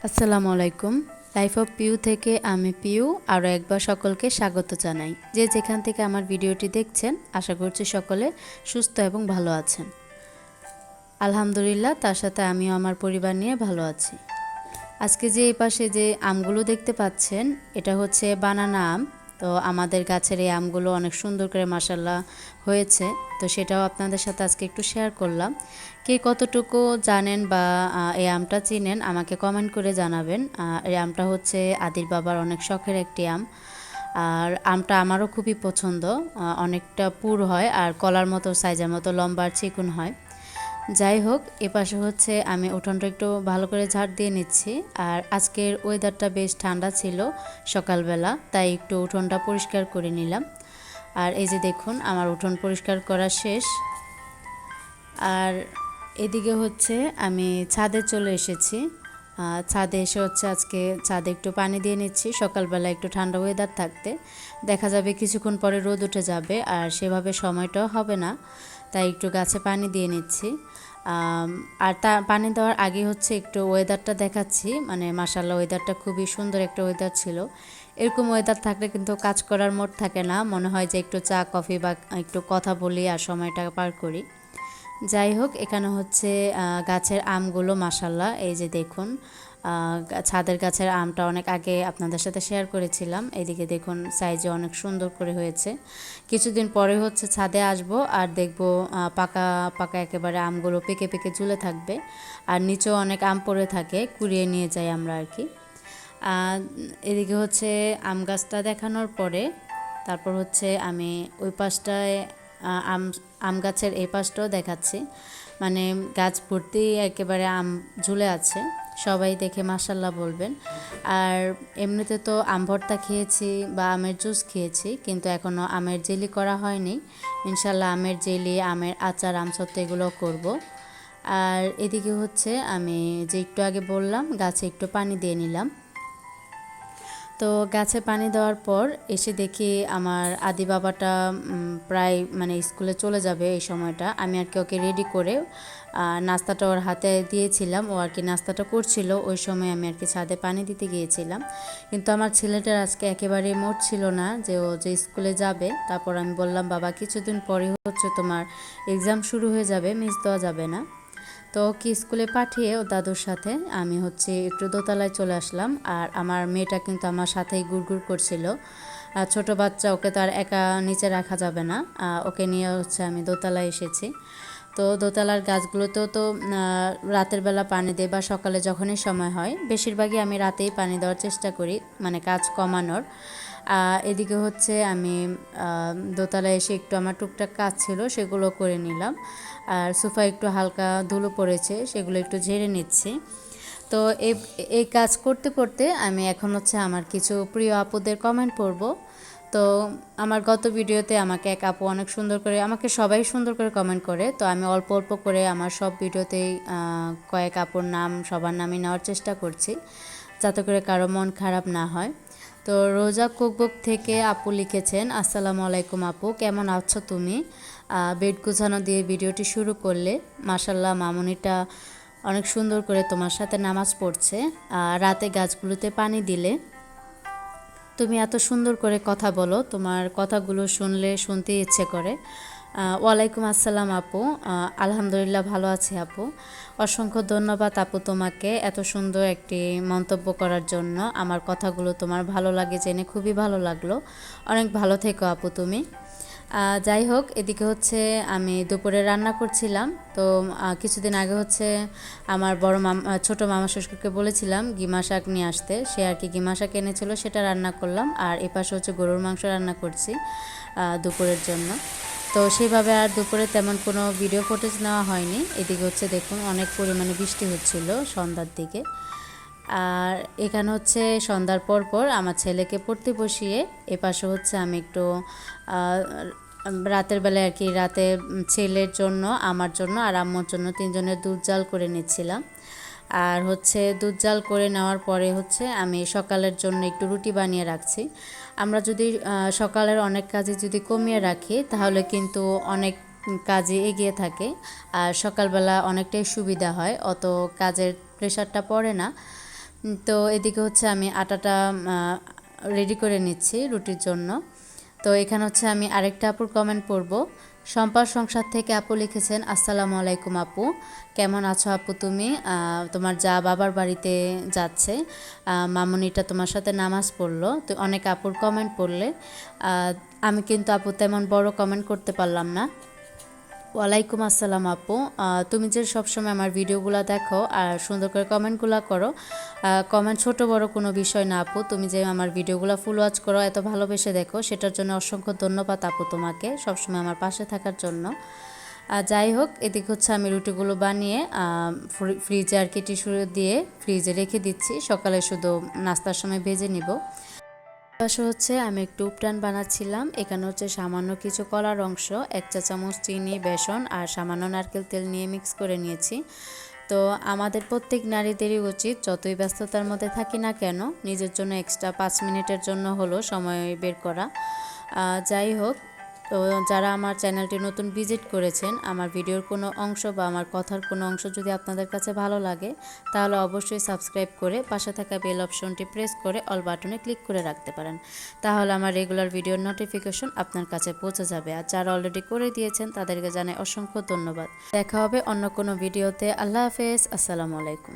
আসসালামু আলাইকুম। Life of Piu থেকে আমি পিউ আরও একবার সকলকে স্বাগত জানাই। যে যেখান থেকে আমার ভিডিওটি দেখছেন, আশা করছি সকলে সুস্থ এবং ভালো আছেন। আলহামদুলিল্লাহ, তার সাথে আমিও আমার পরিবার নিয়ে ভালো আছি। আজকে যে এই পাশে যে আমগুলো দেখতে পাচ্ছেন, এটা হচ্ছে বানানা আম। তো আমাদের গাছের এই আমগুলো অনেক সুন্দর করে মাশাআল্লাহ হয়েছে। তো সেটাও আপনাদের সাথে আজকে একটু শেয়ার করলাম। কে কতটুকু জানেন বা এই আমটা চিনেন আমাকে কমেন্ট করে জানাবেন। এই আমটা হচ্ছে আদির বাবার অনেক শখের একটি আম। আর আমটা আমারও খুবই পছন্দ। অনেকটা পুর হয় আর কলার মতো সাইজের মতো লম্বা আর চিকন হয়। যাই হোক, এপাশে হচ্ছে আমি উঠোনটা একটু ভালো করে ঝাড় দিয়ে নিচ্ছি। আর আজকের ওয়েদারটা বেশ ঠান্ডা ছিল সকালবেলা, তাই একটু উঠোনটা পরিষ্কার করে নিলাম। আর এই যে দেখুন, আমার উঠোন পরিষ্কার করা শেষ। আর এদিকে হচ্ছে আমি ছাদে চলে এসেছি। ছাদে এসে হচ্ছে আজকে ছাদে একটু পানি দিয়ে নিচ্ছি। সকালবেলা একটু ঠান্ডা ওয়েদার থাকতে দেখা যাবে কিছুক্ষণ পরে রোদ উঠে যাবে, আর সেভাবে সময়টাও হবে না, তাই একটু গাছে পানি দিয়ে নিচ্ছি। আর তা পানি দেওয়ার আগে হচ্ছে একটু ওয়েদারটা দেখাচ্ছি। মানে মাশাআল্লাহ, ওয়েদারটা খুবই সুন্দর একটা ওয়েদার ছিল। এরকম ওয়েদার থাকলে কিন্তু কাজ করার মোড থাকে না, মনে হয় যে একটু চা কফি বা একটু কথা বলি আর সময়টা পার করি। যাই হোক, এখানে হচ্ছে গাছের আমগুলো মাশাআল্লাহ এই যে দেখুন, ছাদের গাছের আমটা অনেক আগে আপনাদের সাথে শেয়ার করেছিলাম। এদিকে দেখুন সাইজে অনেক সুন্দর করে হয়েছে। কিছুদিন পরে হচ্ছে ছাদে আসব আর দেখব পাকা পাকা একেবারে আমগুলো পেকে পেকে ঝুলে থাকবে, আর নিচেও অনেক আম পড়ে থাকে, কুড়িয়ে নিয়ে যাই আমরা আর কি। এদিকে হচ্ছে আম গাছটা দেখানোর পরে তারপর হচ্ছে আমি ওই পাশটায় আম আম গাছের এই পাশটাও দেখাচ্ছি। মানে গাছ ভর্তি একেবারে আম ঝুলে আছে, সবাই দেখে মাশাআল্লাহ বলবেন। আর এমনিতে তো আম ভর্তা খেয়েছি বা আমের জুস খেয়েছি, কিন্তু এখনও আমের জেলি করা হয়নি। ইনশাল্লাহ আমের জেলি, আমের আচার, আমসত্ত্ব এগুলো করব। আর এদিকে হচ্ছে আমি যে একটু আগে বললাম গাছে একটু পানি দিয়ে নিলাম। তো গাছে পানি দেওয়ার পর এসে দেখি আমার আদি বাবাটা প্রায় মানে স্কুলে চলে যাবে এই সময়টা। আমি আর কি ওকে রেডি করে নাস্তাটা ওর হাতে দিয়েছিলাম, ও আর কি নাস্তাটা করছিল। ওই সময় আমি আর কি ছাদে পানি দিতে গিয়েছিলাম, কিন্তু আমার ছেলেটার আজকে একেবারে মোড ছিল না যে ও যে স্কুলে যাবে। তারপর আমি বললাম, বাবা কিছুদিন পরে হচ্ছে তোমার এক্সাম শুরু হয়ে যাবে, মিস দেওয়া যাবে না। তো ওকে স্কুলে পাঠিয়ে ও দাদুর সাথে আমি হচ্ছে একটু দোতলায় চলে আসলাম। আর আমার মেয়েটা কিন্তু আমার সাথেই গুড়গুড় করছিল। ছোট বাচ্চা, ওকে তো আর একা নিচে রাখা যাবে না, ওকে নিয়ে হচ্ছে আমি দোতলায় এসেছি। তো দোতলার গাছগুলোতেও তো রাতের বেলা পানি দেয় বা সকালে যখনই সময় হয়, বেশিরভাগই আমি রাতেই পানি দেওয়ার চেষ্টা করি, মানে কাজ কমানোর। এদিকে হচ্ছে আমি দোতলায় এসে একটু আমার টুকটাক কাজ ছিল সেগুলো করে নিলাম। আর সোফা একটু হালকা ধুলো পড়েছে, সেগুলো একটু ঝেড়ে নিচ্ছি। তো এই এই কাজ করতে করতে আমি এখন হচ্ছে আমার কিছু প্রিয় আপুদের কমেন্ট পড়ব। তো আমার গত ভিডিওতে আমাকে এক আপু অনেক সুন্দর করে, আমাকে সবাই সুন্দর করে কমেন্ট করে, তো আমি অল্প অল্প করে আমার সব ভিডিওতেই কয়েক আপুর নাম সবার নামই নেওয়ার চেষ্টা করছি, যাতে করে কারো মন খারাপ না হয়। তো রোজা কুকবুক থেকে আপু লিখেছেন, আসসালামু আলাইকুম আপু, কেমন আছো তুমি? বেড গুছানো দিয়ে ভিডিওটি শুরু করলে, মাশাল্লাহ মামুনিটা অনেক সুন্দর করে তোমার সাথে নামাজ পড়ছে। রাতে গাছগুলোতে পানি দিলে, তুমি এত সুন্দর করে কথা বলো, তোমার কথাগুলো শুনলে শুনতে ইচ্ছে করে। ওয়ালাইকুম আসসালাম আপু, আলহামদুলিল্লাহ ভালো আছি আপু। অসংখ্য ধন্যবাদ আপু তোমাকে এত সুন্দর একটি মন্তব্য করার জন্য। আমার কথাগুলো তোমার ভালো লাগে জেনে খুবই ভালো লাগলো। অনেক ভালো থেকো আপু তুমি। যাই হোক, এদিকে হচ্ছে আমি দুপুরে রান্না করছিলাম। তো কিছুদিন আগে হচ্ছে আমার বড় ছোটো মামা শ্বশুরকে বলেছিলাম গিমা শাক নিয়ে আসতে, সে আর কি গিমা শাক এনেছিল, সেটা রান্না করলাম। আর এপাশে হচ্ছে গরুর মাংস রান্না করছি দুপুরের জন্য। তো সেইভাবে আর দুপুরে তেমন কোনো ভিডিও ফুটেজ নেওয়া হয়নি। এদিকে হচ্ছে দেখুন অনেক পরিমাণে বৃষ্টি হচ্ছিল সন্ধ্যার দিকে। আর এখানে হচ্ছে সন্ধ্যার পর পর আমার ছেলেকে পড়তে বসিয়ে এপাশে হচ্ছে আমি একটু রাতের বেলায় আর কি রাতে ছেলের জন্য, আমার জন্য আর আম্মুর জন্য তিনজনের দুধ জাল করে নিচ্ছিলাম। আর হচ্ছে দুধ জাল করে নেওয়ার পরে হচ্ছে আমি সকালের জন্য একটু রুটি বানিয়ে রাখছি। আমরা যদি সকালের অনেক কাজে যদি কমিয়ে রাখি, তাহলে কিন্তু অনেক কাজে এগিয়ে থাকে, আর সকালবেলা অনেকটাই সুবিধা হয়, অত কাজের প্রেশারটা পড়ে না। তো এদিকে হচ্ছে আমি আটাটা রেডি করে নিচ্ছি রুটির জন্য। তো এখানে হচ্ছে আমি আরেকটা আপুর কমেন্ট পড়ব। সম্পার সংসার থেকে আপু লিখেছেন, আসসালামু আলাইকুম আপু, কেমন আছো আপু তুমি? তোমার যা বাবার বাড়িতে যাচ্ছে, মামুনিটা তোমার সাথে নামাজ পড়লো। তো অনেক আপুর কমেন্ট পড়লে, আমি কিন্তু আপু তেমন বড় কমেন্ট করতে পারলাম না। ওয়ালাইকুম আসসালাম আপু, তুমি যে সবসময় আমার ভিডিওগুলো দেখো আর সুন্দর করে কমেন্টগুলো করো, কমেন্ট ছোট বড় কোনো বিষয় না আপু, তুমি যে আমার ভিডিওগুলো ফুল ওয়াচ করো, এত ভালোবেসে দেখো, সেটার জন্য অসংখ্য ধন্যবাদ আপু তোমাকে সবসময় আমার পাশে থাকার জন্য। যাই হোক, এদিকে হচ্ছে আমি রুটিগুলো বানিয়ে ফ্রিজে আর কি টিস্যু দিয়ে ফ্রিজে রেখে দিচ্ছি, সকালে শুধু নাস্তার সময় ভেজে নিব। পাশে হচ্ছে আমি একটু উপটান বানাচ্ছিলাম। এখানে হচ্ছে সামান্য কিছু কলার অংশ, 1 চা চামচ চিনি, বেসন আর সামান্য নারকেল তেল নিয়ে মিক্স করে নিয়েছি। তো আমাদের প্রত্যেক নারীদেরই উচিত, যতই ব্যস্ততার মধ্যে থাকি না কেন, নিজের জন্য এক্সট্রা 5 মিনিটের জন্য হলো সময় বের করা। যাই হোক, তো যারা আমার চ্যানেলটি নতুন ভিজিট করেছেন, আমার ভিডিওর কোনো অংশ বা আমার কথার কোনো অংশ যদি আপনাদের কাছে ভালো লাগে, তাহলে অবশ্যই সাবস্ক্রাইব করে পাশে থাকা বেল অপশনটি প্রেস করে অল বাটনে ক্লিক করে রাখতে পারেন। তাহলে আমার রেগুলার ভিডিওর নোটিফিকেশন আপনার কাছে পৌঁছে যাবে। আর যারা অলরেডি করে দিয়েছেন তাদেরকে জানাই অসংখ্য ধন্যবাদ। দেখা হবে অন্য কোনো ভিডিওতে। আল্লাহ হাফেজ, আসসালামু আলাইকুম।